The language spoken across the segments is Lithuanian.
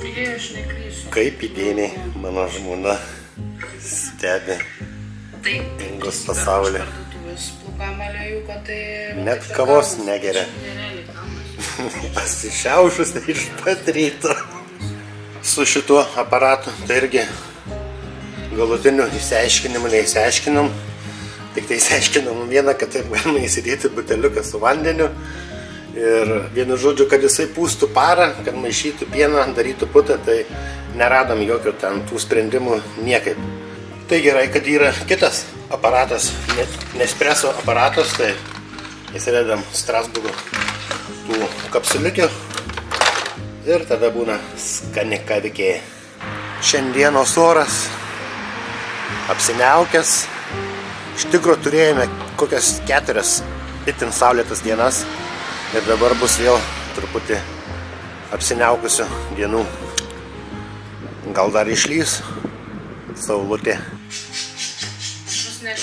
Jei aš neklysiu. Kaip įdėmiai mano žmona stebi Ingos pasaulį. Net kavos negeria. Pasišiaušus iš pat ryto. Su šituo aparatu tai irgi galutiniu išsiaiškinimu neįsiaiškinom. Tik tai įsiaiškinom vieną, kad taip galima įsidėti buteliuką su vandeniu. Ir vienu žodžiu, kad jisai pūstų parą, kad maišytų pieną, darytų putą, tai neradom jokio ten tų sprendimų niekaip. Tai gerai, kad yra kitas aparatas, Nespresso aparatas, tai įsivedam Strasburgo tų kapsuliukių ir tada būna skani kavikė. Šiandienos oras apsiniaukęs. Iš tikro turėjome kokias 4 itin saulėtas dienas ir dabar bus vėl truputį apsiniaukusių dienų. Gal dar išlys saulutė.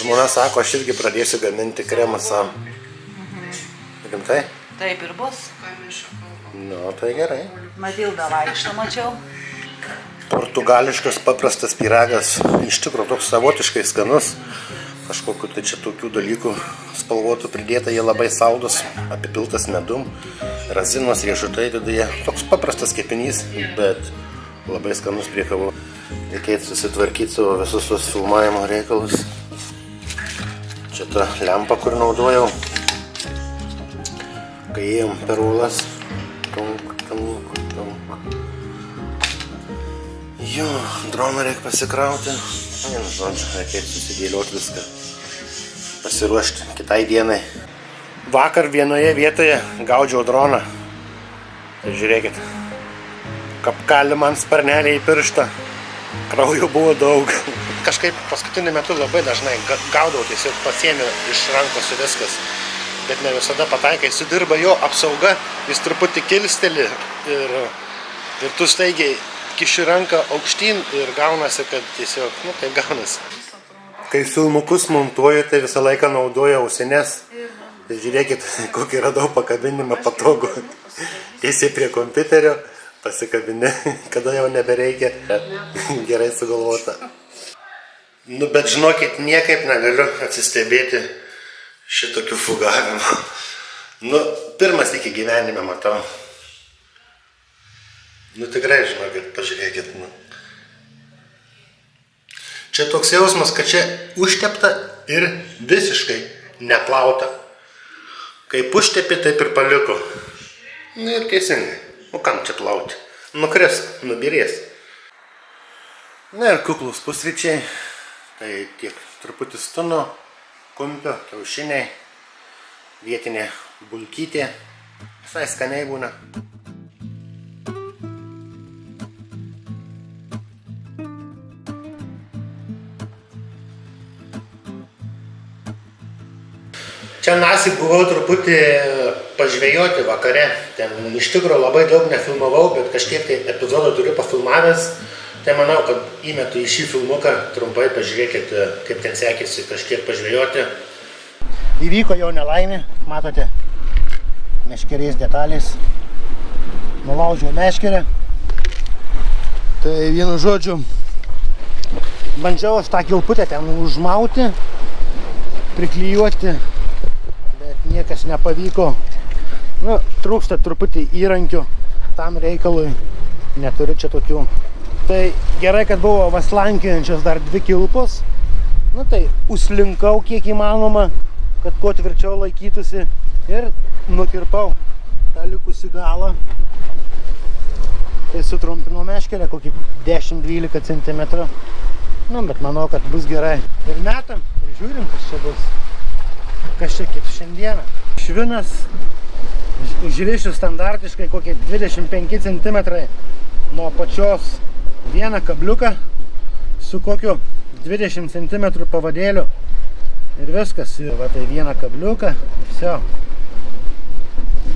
Žmona sako, aš irgi pradėsiu gaminti kremą savo. Rimtai? Taip ir bus. Nu, tai gerai. Matilda vaikšto, mačiau. Portugališkas paprastas pyragas. Iš tikrųjų toks savotiškai skanus. Kažkokiu tai čia tokių dalykų spalvotų pridėta, jie labai saldus, apipiltas medum, razinos, riešutai viduje. Toks paprastas kepinys, bet labai skanus prie kavų. Reikėtų susitvarkyti savo visus tos filmavimo reikalus. Čia ta lempa, kur naudojau, kai ėjom per uolas. Jo, droną reikia pasikrauti. Vienu žodžiu, reikėtų susidėlioti viską. Pasiruošti kitai dienai. Vakar vienoje vietoje gaudžiau droną. Tai žiūrėkit. Kapkali man sparnelį į pirštą. Kraujo buvo daug. Kažkaip paskutiniu metu labai dažnai gaudau, tiesiog pasiėmiau iš rankos viskas. Bet ne visada pataikai, sudirba jo apsauga, jis truputį kilsteli ir tu staigiai kiši ranką aukštyn ir gaunasi, kad tiesiog, nu tai gaunasi. Kai filmukus montuoju, tai visą laiką naudoju ausines. Tai žiūrėkit, kokį radau pakabinimą patogu. Tiesiai prie kompiuterio pasikabinė, kada jau nebereikia. Gerai sugalvota. Nu, bet žinokit, niekaip negaliu atsistebėti šitokių fugavimų. Nu, pirmas iki gyvenime matau. Nu, tikrai, žinokit, pažiūrėkit, nu. Čia toks jausmas, kad čia užtepta ir visiškai neplauta. Kaip užtepi, taip ir paliko. Nu, ir teisingai. Nu, kam čia plauti? Nukris, nubirės. Na ir kuklus pusryčiai. Tai tiek truputį stuno, kumpio, kiaušiniai, vietinė bulkytė. Visai skaniai būna. Čia nasik buvau truputį pažvejoti vakare. Ten iš tikrųjų labai daug nefilmavau, bet kažkiek tai epizodų turiu pafilmavęs. Tai manau, kad įmetu į šį filmuką, trumpai pažiūrėkit, kaip ten sekėsi kažkiek pažvejoti. Įvyko jau nelaimė, matote, meškerės detalės. Nulaužiau meškerę. Tai vienu žodžiu, bandžiau aš tą kilputę ten užmauti, priklijuoti. Niekas nepavyko. Nu, trūksta truputį įrankių tam reikalui. Neturiu čia tokių. Tai gerai, kad buvo vaslankiojančios dar 2 kilpos. Nu, tai užslinkau kiek įmanoma, kad kuo tvirčiau laikytųsi. Ir nukirpau tą likusį galą. Tai sutrumpinau meškerę kokį 10-12 cm. Nu, bet manau, kad bus gerai. Ir metam, ir žiūrim, kas čia bus. Kas čia kaip šiandieną. Švinas užrišiu standartiškai kokie 25 cm nuo pačios vieną kabliuką su kokiu 20 cm pavadėliu. Ir viskas. Ir va tai vieną kabliuką. Ir vse.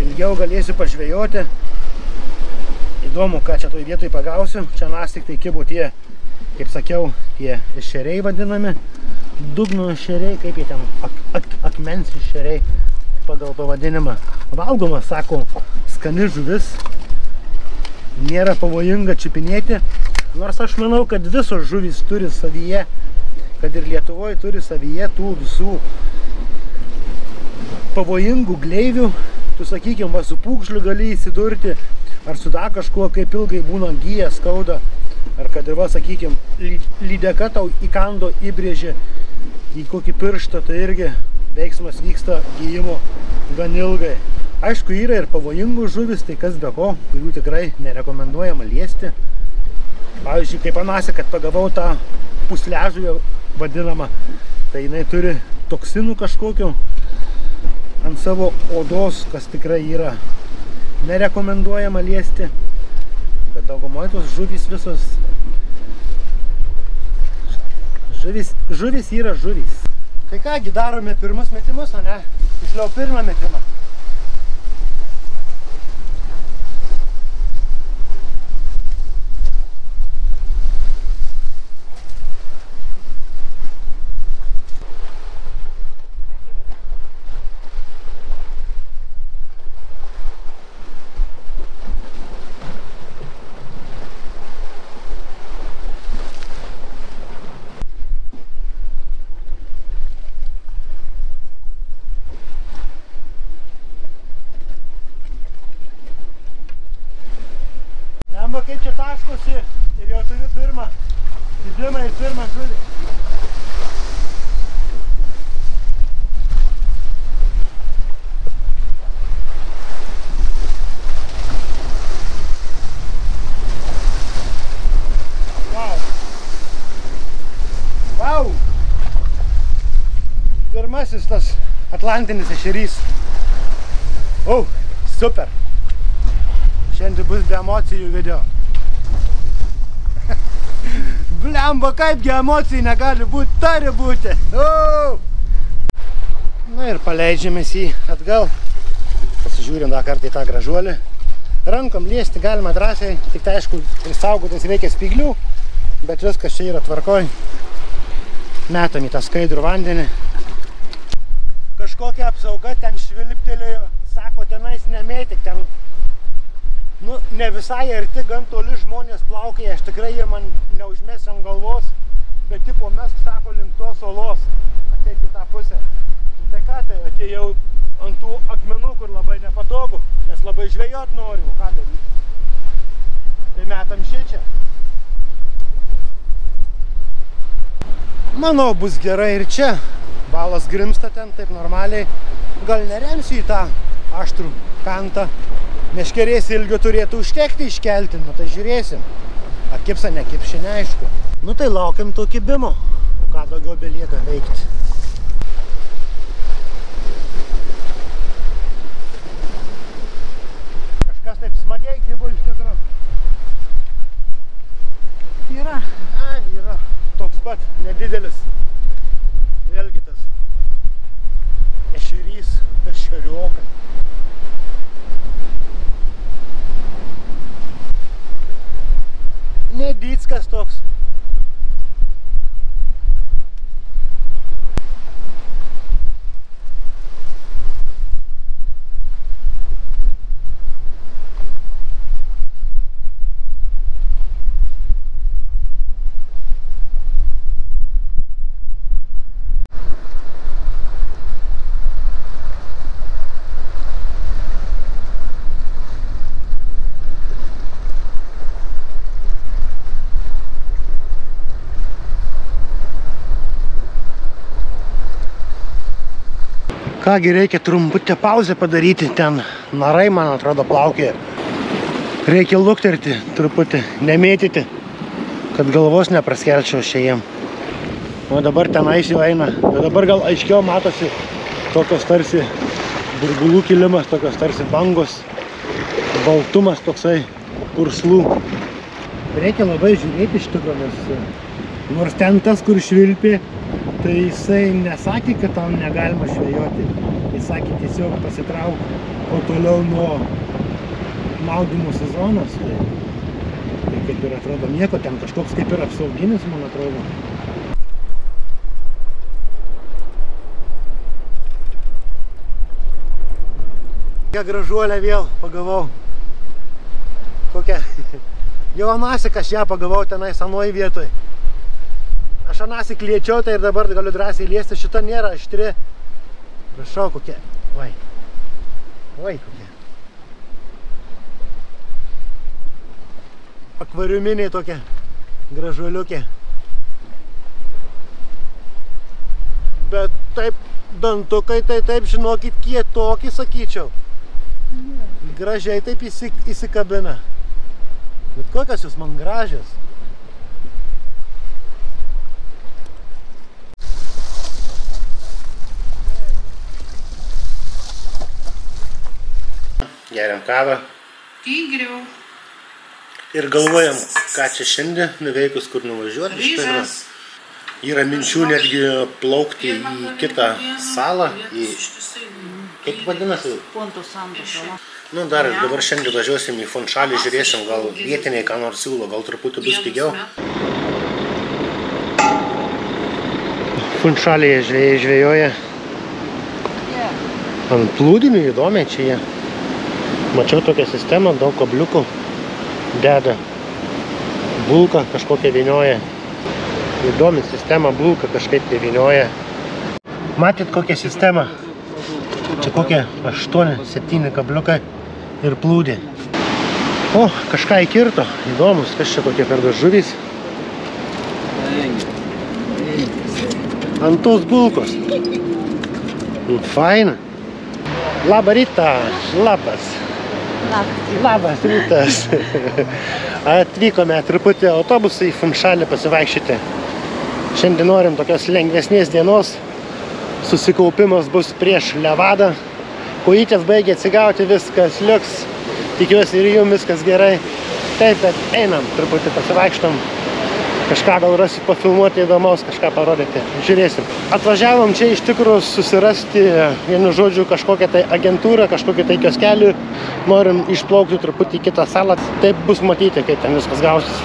Ilgiau galėsiu pažvejoti. Įdomu, ką čia toj vietoj pagausiu. Čia nastik tai kibo tie, kaip sakiau, tie ešeriai vadinami. Dugno ešeriai, kaip jie ten, akmens ešeriai pagal pavadinimą. Valgoma, sako, skani žuvis. nėra pavojinga čiupinėti. Nors aš manau, kad visos žuvys turi savyje, kad ir Lietuvoje turi savyje tų visų pavojingų gleivių. Tu, sakykime, va, su pūkšliu gali įsidurti, ar su dar kažkuo, kaip ilgai būna gyja, skauda, ar kad ir va, sakykime, lydeka tau įkando, įbrėžė į kokį pirštą, tai irgi veiksmas vyksta gyjimo gan ilgai. Aišku, yra ir pavojingų žuvis, tai kas be ko, kurių tikrai nerekomenduojama liesti. Pavyzdžiui, kaip anase, kad pagavau tą pusležuvę vadinamą, tai jinai turi toksinų kažkokių ant savo odos, kas tikrai yra nerekomenduojama liesti. Bet daugumoje tos žuvys visos, žuvys yra žuvys. Tai kągi, darome pirmus metimus, o ne? Tiksliau pirmą metimą. Kaip čia taškosi ir jau turiu pirmą didimą ir pirmą žuvį. Vau! Pirmasis tas atlantinis ešerys. O, super! Šiandien bus be emocijų video. Blemba, kaipgi emocijai negali būti, turi būti. Na ir paleidžiamės jį atgal. Pasižiūrim dar kartą į tą gražuolį. Rankom liesti galima drąsiai, tik tai aišku, saugotis reikia spyglių, bet viskas čia yra tvarkoj. Metam į tą skaidrų vandenį. Kažkokia apsauga ten švilptelėjo, sako, tenais nemėtik, ten ne visai arti, gan toli žmonės plaukėja, aš tikrai jie man neužmės ant galvos, bet tipo mesk, sako, link tos olos, ateik į tą pusę. Tai ką, tai atėjau ant tų akmenų, kur labai nepatogu, nes labai žvejot noriu, ką daryti. Tai metam šičia. Manau, bus gerai ir čia. Balas grimsta ten taip normaliai. Gal neremsiu į tą aštrų kantą. Meškerės ilgio turėtų užtekti iškelti, nu tai žiūrėsim. Ar kips ar nekips, čia neaišku. Nu tai laukiam to kibimo, o ką daugiau belieka veikti. Kažkas taip smagiai kibo iš tikrųjų. Yra. Yra toks pat nedidelis. Vėlgi tas ešerys, ešeriokas. Nedickas toks. Kągi, reikia trumputę pauzę padaryti, ten narai, man atrodo, plaukė. Reikia lukterti truputį, nemėtyti, kad galvos nepraskelčiau šiandien. O dabar tenais jau eina, jau dabar gal aiškiau matosi tokios tarsi burbulų kilimas, tokios tarsi bangos, baltumas toksai purslų. Reikia labai žiūrėti iš tikrųjų, nes nors ten tas, kur švilpė, tai jisai nesakė, kad tau negalima žvejoti. Jis sakė tiesiog pasitrauk kuo toliau nuo maudymosi zonos. Tai kaip ir atrodo nieko, ten kažkoks kaip ir apsauginis, man atrodo. Gražuolę vėl pagavau. kokia. Jau anasik aš ją pagavau tenai senoj vietoj. Aš anasik liečiau tai ir dabar galiu drąsiai liesti. Šita nėra aštri. Prašau, kokia. Vai. Vai, kokia. Akvariuminiai tokia. Gražuoliukė. Bet taip, dantukai tai taip, žinokit, kietokį sakyčiau. Gražiai taip įsikabina. Bet kokios jūs man gražios. Geriam kavą. Tigriau. Ir galvojam, ką čia šiandien nuveikus, kur nuvažiuoti. Ryžas. Yra minčių netgi plaukti į kitą salą. Kaip vadinasi? Ponto Santo sala. Nu, dar dabar šiandien važiuosim į Funšalį, žiūrėsim, gal vietiniai ką nors siūlo, gal truputį bus pigiau. Funšalėje žvejai žvejoja. Ant plūdinių įdomiai čia jie. Mačiau tokią sistemą, daug kabliukų deda. Bulką kažkokią vynioja. Įdomi sistema, bulką kažkaip tai vynioja. Matyt kokią sistemą? Čia kokie 8-7 kabliukai ir plūdė. O, kažką įkirto. Įdomus, kas čia kokie per daug žuvys. Ant tos bulkos. Faina. Labą rytą. Labas. Labas rytas. Atvykome truputį autobusą į Funšalį pasivaikščioti. Šiandien norim tokios lengvesnės dienos. Susikaupimas bus prieš levadą. Kojytės baigia atsigauti, viskas liuks. Tikiuosi ir jums viskas gerai. Taip, bet einam, truputį pasivaikštom. Kažką gal rasi pafilmuoti įdomaus, kažką parodyti. Žiūrėsim. Atvažiavom čia iš tikrųjų susirasti, vienu žodžiu, kažkokią tai agentūrą, kažkokį tai kioskelį. Norim išplaukti truputį į kitą salą. Taip bus matyti, kaip ten viskas gausis.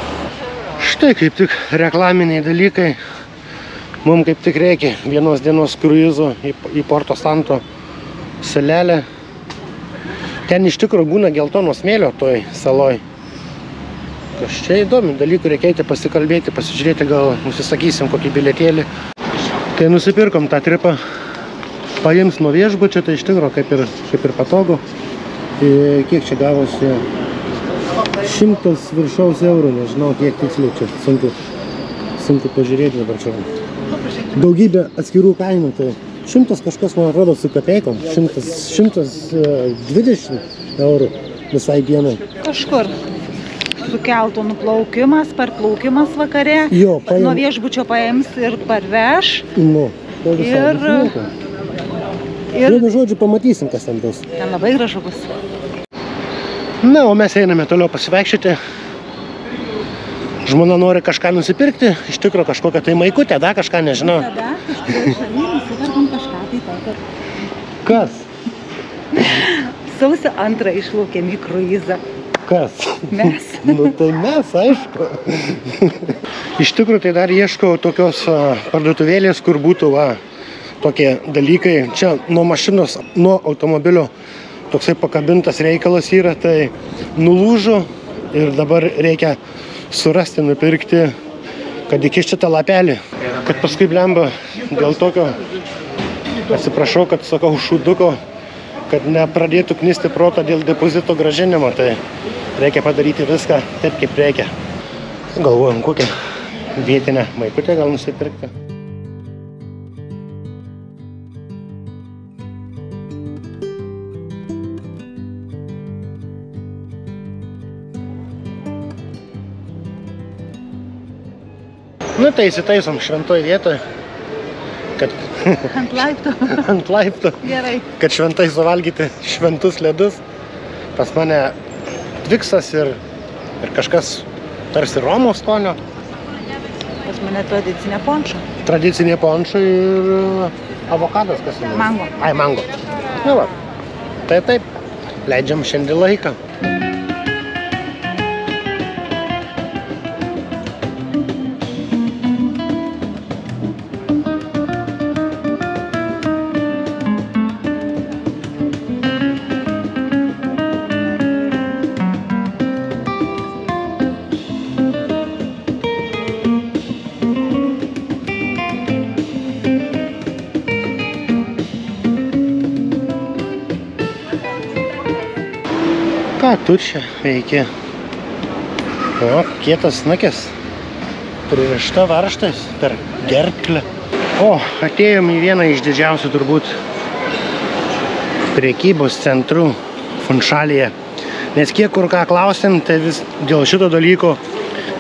Štai kaip tik reklaminiai dalykai. Mums kaip tik reikia vienos dienos kruizo į Porto Santo salelę. Ten iš tikrųjų būna geltono smėlio toj saloj. Kas čia įdomi dalykų, reikia pasikalbėti, pasižiūrėti, gal nusisakysim kokį bilietėlį. Tai nusipirkom tą tripą. Paims nuo viešbučio, tai iš tikrųjų kaip ir patogu. Kiek čia gavosi? 100 viršaus eurų, nežinau kiek tiksliai čia. Sunku pažiūrėti dabar čia. Daugybė atskirų kainų, tai 100 kažkas, man atrodo, su kapeikom. 120 eurų visai dienai. Kažkur. Sukeltų nuplaukimas, parplaukimas vakare. Jo, nuo viešbučio paims ir parveš. Nu, ir vienu žodžiu pamatysim, kas ten bus. Ten labai gražu bus. Na, o mes einame toliau pasivaikščioti. Žmona nori kažką nusipirkti, iš tikrųjų kažkokią tai maikutę, kažką nežinau. Tada kažkur šaly nusipirkom kažką tai tokio. Kas? Sausio 2 išplaukėm į kruizą. Kas? Mes. Nu tai mes, aišku. Iš tikrųjų tai dar ieškau tokios parduotuvėlės, kur būtų tokie dalykai. Čia nuo mašinos, nuo automobilio toksai pakabintas reikalas yra, tai nulūžo ir dabar reikia surasti, nupirkti, kad įkišti tą lapelį. Kad paskui blemba dėl tokio, atsiprašau, kad sakau šūduko, kad nepradėtų knisti protą dėl depozito grąžinimo, tai reikia padaryti viską taip, kaip reikia. Galvojam, kokią vietinę maikutę gal nusipirkti. Nu, tai įsitaisom šventoj vietoj, kad Ant laipto. ant laipto, Gerai. kad šventai suvalgyti šventus ledus. Pas mane Tviksas ir kažkas tarsi Romos skonio. Pas mane tradicinė ponča. Tradicinė ponča ir avokadas, kas yra? Mango. Ai, mango. Na va, tai taip, leidžiam šiandien laiką. Ką tu čia veiki? O, kietas snukis. Pririšta varžtais per gerklę. O, atėjom į vieną iš didžiausių turbūt prekybos centrų Funšalyje. Nes kiek kur ką klausėm, tai vis dėl šito dalyko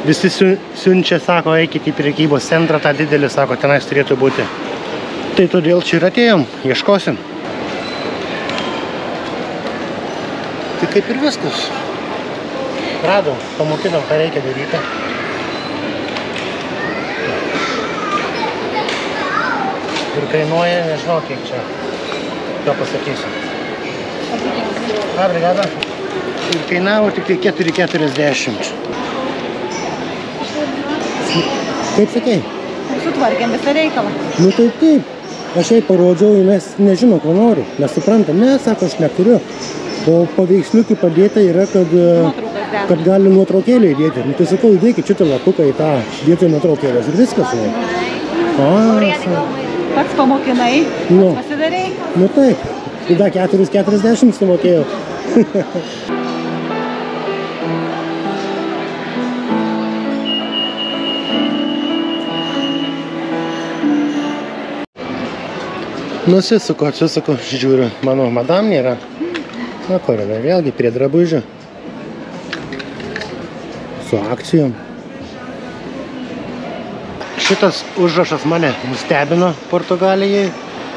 visi siunčia, sako, eikit į prekybos centrą, tą didelį, sako, tenais turėtų būti. Tai todėl čia ir atėjom, ieškosim. Tai kaip ir viskas. Radom, pamokinom, ką reikia daryti. Ir kainuoja, nežinau kiek čia. Ką pasakysiu. Brigada. Ir kainavo tik 4,40. Kaip sakei? Sutvarkėm visą reikalą. Nu tai taip. Aš jai parodžiau, mes nežino, ko noriu. Mes suprantam, ne, sako, aš neturiu. O paveiksliukį padėta yra, kad gali nuotraukėlę įdėti. Nu tai sakau, įdėkit šitą lapuką į tą vietoj nuotraukėlės ir viskas. Pats pamokinai, pasidarei? Nu taip. Tai da 4,40 sumokėjau. Nusisuku, žiūriu, mano madam nėra. Na, kur yra, vėlgi prie drabužių. Su akcijom. Šitas užrašas mane nustebino Portugalijai,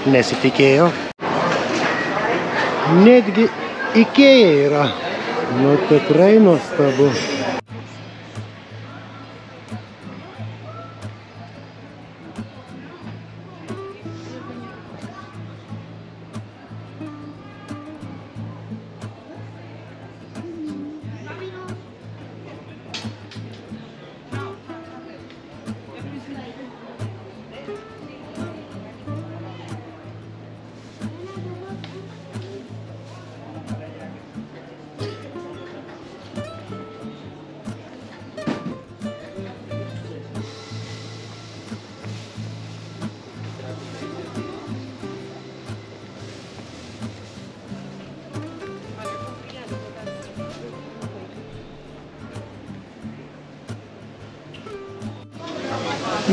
nesitikėjau. Netgi Ikea yra. Nu, tikrai nuostabu.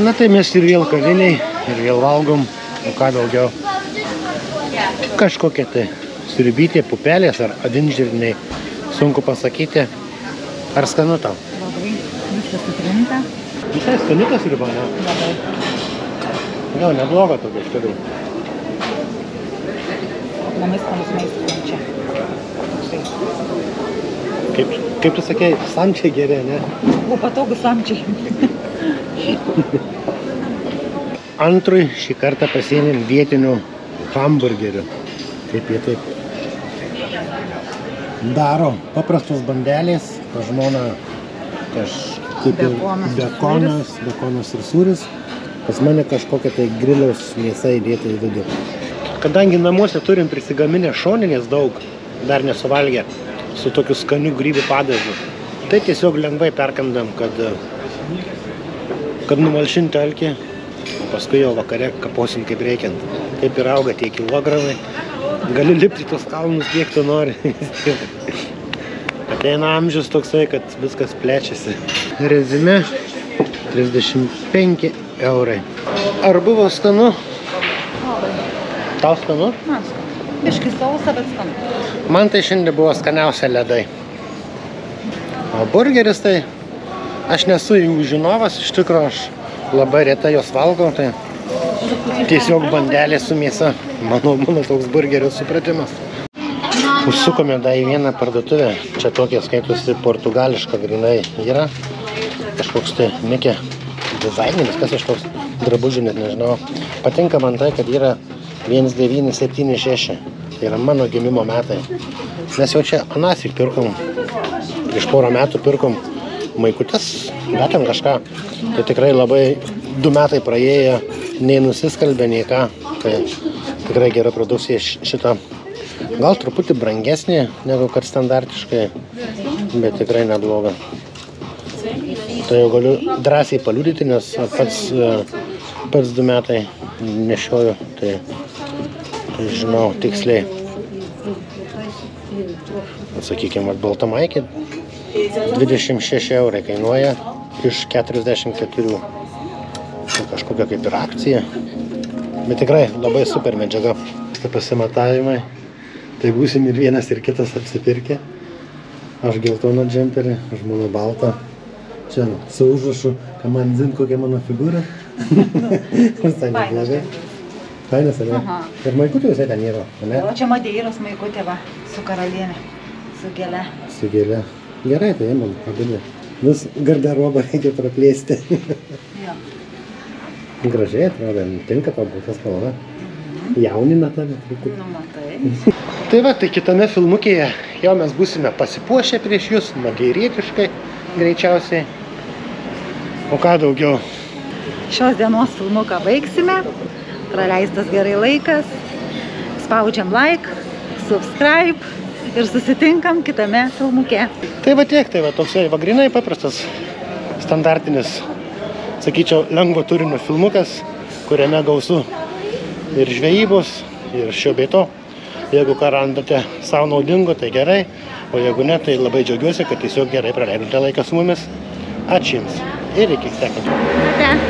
Na tai mes ir vėl kaviniai, ir vėl valgom, o ką daugiau. Kažkokie tai sriubytė, pupelės ar avinžirniai, sunku pasakyti. Ar skanu tau? Labai, viskas sutrinta. Visai skanu ta sriuba, ne? Labai. Gal nebloga tokia iš tikrųjų. Namai skanus maistas čia. Kaip tu sakei, samčiai geri, ne? Buvo patogus samčiai. Antrui šį kartą pasiėmėm vietinių hamburgerių. Taip jie taip daro. Paprastos bandelės, pas žmona kažkaip bekonas ir sūris. Pas mane kažkokia tai griliaus mėsa įdėta į vidų. Kadangi namuose turim prisigaminę šoninės daug, dar nesuvalgę, su tokiu skaniu grybų padažu, tai tiesiog lengvai perkandam, kad numalšinti alkį, o paskui jau vakare kaposim kaip reikiant. Taip ir auga tie kilogramai. Gali lipti tos kalnus, kiek tu nori. Ateina amžius toksai, kad viskas plečiasi. Rezime 35 eurai. Ar buvo skanu? Tau skanu? Man skanu. Biškai sausa, bet skanu. Man tai šiandien buvo skaniausia ledai. O burgeris tai aš nesu jų žinovas, iš tikrųjų aš labai retai jos valgau, tai tiesiog bandelė su mėsa. Mano toks burgerio supratimas. Užsukome dar į vieną parduotuvę. Čia tokie skaitosi portugališka grinai yra. Kažkoks tai mikė dizaineris, kas iš toks drabužių net nežinau. Patinka man tai, kad yra 1976. Tai yra mano gimimo metai. Mes jau čia anąsyk pirkom. Prieš porą metų pirkom maikutes, metėm kažką. Tai tikrai labai 2 metai praėjo, nei nusiskalbė, nei ką. Tai tikrai gera produkcija šita. Gal truputį brangesnė negu kad standartiškai, bet tikrai nebloga. Tai jau galiu drąsiai paliudyti, nes pats 2 metai nešioju, tai žinau tiksliai. Sakykime, baltamaikė 26 eurai kainuoja iš 44. Kažkokia kaip ir akcija. Bet tikrai labai super medžiaga. Pasimatavimai. Tai būsim ir vienas ir kitas apsipirkę. Aš geltoną džemperį, žmona baltą. Čia su užrašu, ką man zin, kokia mano figūra. Visai neblogai. Fainas, ar ne? Ir maikutė visai ten yra, ne? O čia Madeiros maikutė va, su karalienė, su gėle. Su gėle. Gerai, tai man abinė. Vis garderobą reikia praplėsti. Jo. Gražiai atrodo, tinka tau būtas spalva. Jaunina tave truputį. Nu, matai. Tai va, tai kitame filmukėje jau mes būsime pasipuošę prieš jūs, madeirietiškai greičiausiai. O ką daugiau? Šios dienos filmuką baigsime. Praleistas gerai laikas. Spaudžiam like, subscribe ir susitinkam kitame filmuke. Tai va tiek, tai va toksai va grinai paprastas, standartinis, sakyčiau, lengvo turinio filmukas, kuriame gausu ir žvejybos, ir šio bei to. Jeigu ką randate savo naudingo, tai gerai, o jeigu ne, tai labai džiaugiuosi, kad tiesiog gerai praleidote laiką su mumis. Ačiū Jums ir iki sekančio.